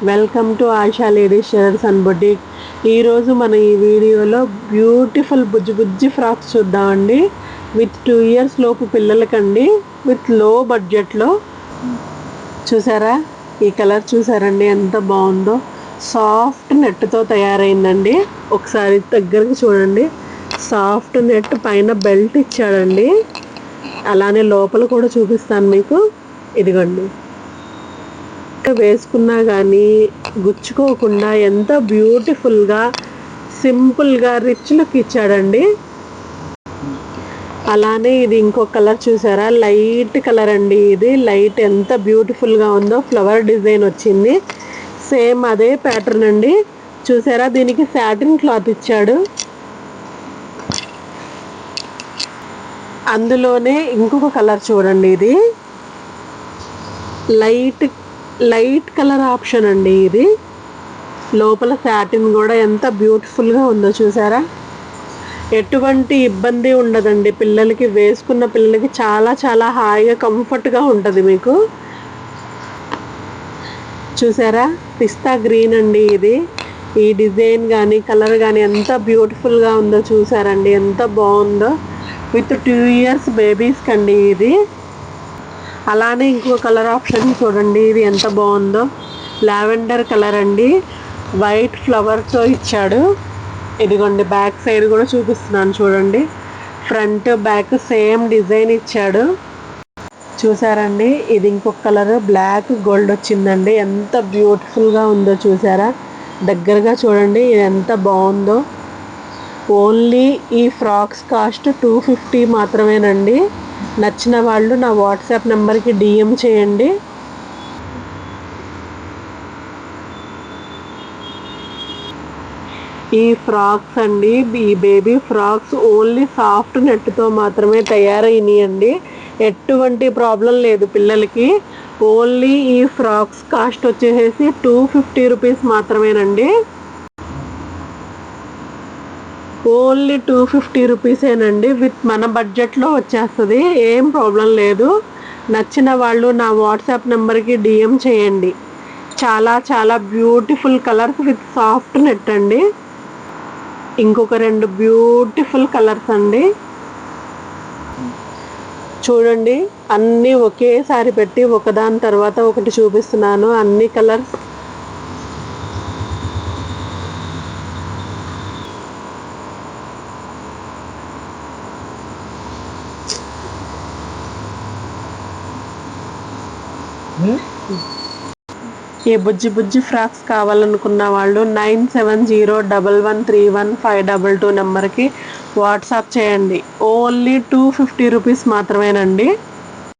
Welcome to ASHA ladies shirts and boutique. ఈరోజు మనం ఈ వీడియోలో బ్యూటిఫుల్ బుజ్జి బుజ్జి ఫ్రాక్స్ చూద్దామండి. విత్ 2 years లోపు పిల్లలకండి, విత్ లో బడ్జెట్లో. చూసారా, ఈ కలర్ చూసారండి ఎంత బాగుందో. సాఫ్ట్ నెట్తో తయారైందండి. ఒకసారి దగ్గరికి చూడండి. సాఫ్ట్ నెట్ పైన బెల్ట్ ఇచ్చాడండి. అలానే లోపల కూడా చూపిస్తాను మీకు. ఇదిగోండి, వేసుకున్నా కానీ గుచ్చుకోకుండా ఎంత బ్యూటిఫుల్గా సింపుల్గా రిచ్ లుక్ ఇచ్చాడండి. అలానే ఇది ఇంకో కలర్ చూసారా, లైట్ కలర్ అండి. ఇది లైట్ ఎంత బ్యూటిఫుల్గా ఉందో, ఫ్లవర్ డిజైన్ వచ్చింది. సేమ్ అదే ప్యాటర్న్ అండి. చూసారా, దీనికి సాటిన్ క్లాత్ ఇచ్చాడు. అందులోనే ఇంకొక కలర్ చూడండి, ఇది లైట్ కలర్ ఆప్షన్ అండి. ఇది లోపల సాటిన్ కూడా ఎంత బ్యూటిఫుల్గా ఉందో చూసారా. ఎటువంటి ఇబ్బంది ఉండదండి పిల్లలకి, వేసుకున్న పిల్లలకి చాలా చాలా హాయిగా కంఫర్ట్గా ఉంటుంది మీకు. చూసారా, పిస్తా గ్రీన్ అండి. ఇది ఈ డిజైన్ కానీ కలర్ కానీ ఎంత బ్యూటిఫుల్గా ఉందో చూసారండి, ఎంత బాగుందో. విత్ 2 years బేబీస్కి అండి ఇది. అలానే ఇంకో కలర్ ఆప్షన్ చూడండి, ఇది ఎంత బాగుందో. లావెండర్ కలర్ అండి, వైట్ ఫ్లవర్తో ఇచ్చాడు. ఇదిగోండి, బ్యాక్ సైడ్ కూడా చూపిస్తున్నాను చూడండి. ఫ్రంట్ బ్యాక్ సేమ్ డిజైన్ ఇచ్చాడు. చూసారండి, ఇది ఇంకొక కలర్ బ్లాక్ గోల్డ్ వచ్చిందండి. ఎంత బ్యూటిఫుల్గా ఉందో చూసారా. దగ్గరగా చూడండి, ఇది ఎంత బాగుందో. ఓన్లీ ఈ ఫ్రాక్స్ కాస్ట్ 250 మాత్రమేనండి. నచ్చిన వాళ్ళు నా వాట్సాప్ నెంబర్కి డిఎం చేయండి. ఈ ఫ్రాక్స్ అండి, ఈ బేబీ ఫ్రాక్స్ ఓన్లీ సాఫ్ట్ నెట్తో మాత్రమే తయారైనాయండి. ఎటువంటి ప్రాబ్లం లేదు పిల్లలకి. ఓన్లీ ఈ ఫ్రాక్స్ కాస్ట్ వచ్చేసి 250 రూపీస్ మాత్రమేనండి. ఓన్లీ 250 రూపీసేనండి. విత్ మన బడ్జెట్లో వచ్చేస్తుంది, ఏం ప్రాబ్లం లేదు. నచ్చిన వాళ్ళు నా వాట్సాప్ నెంబర్కి డిఎం చేయండి. చాలా చాలా beautiful colours with soft net అండి. ఇంకొక 2 బ్యూటిఫుల్ కలర్స్ అండి. చూడండి, అన్నీ ఒకేసారి పెట్టి ఒకదాని తర్వాత ఒకటి చూపిస్తున్నాను, అన్ని కలర్స్. ఈ బుజ్జి బుజ్జి ఫ్రాక్స్ కావాలనుకున్న వాళ్ళు 9701131522 నెంబర్కి వాట్సాప్ చేయండి. ఓన్లీ 250 రూపీస్ మాత్రమేనండి.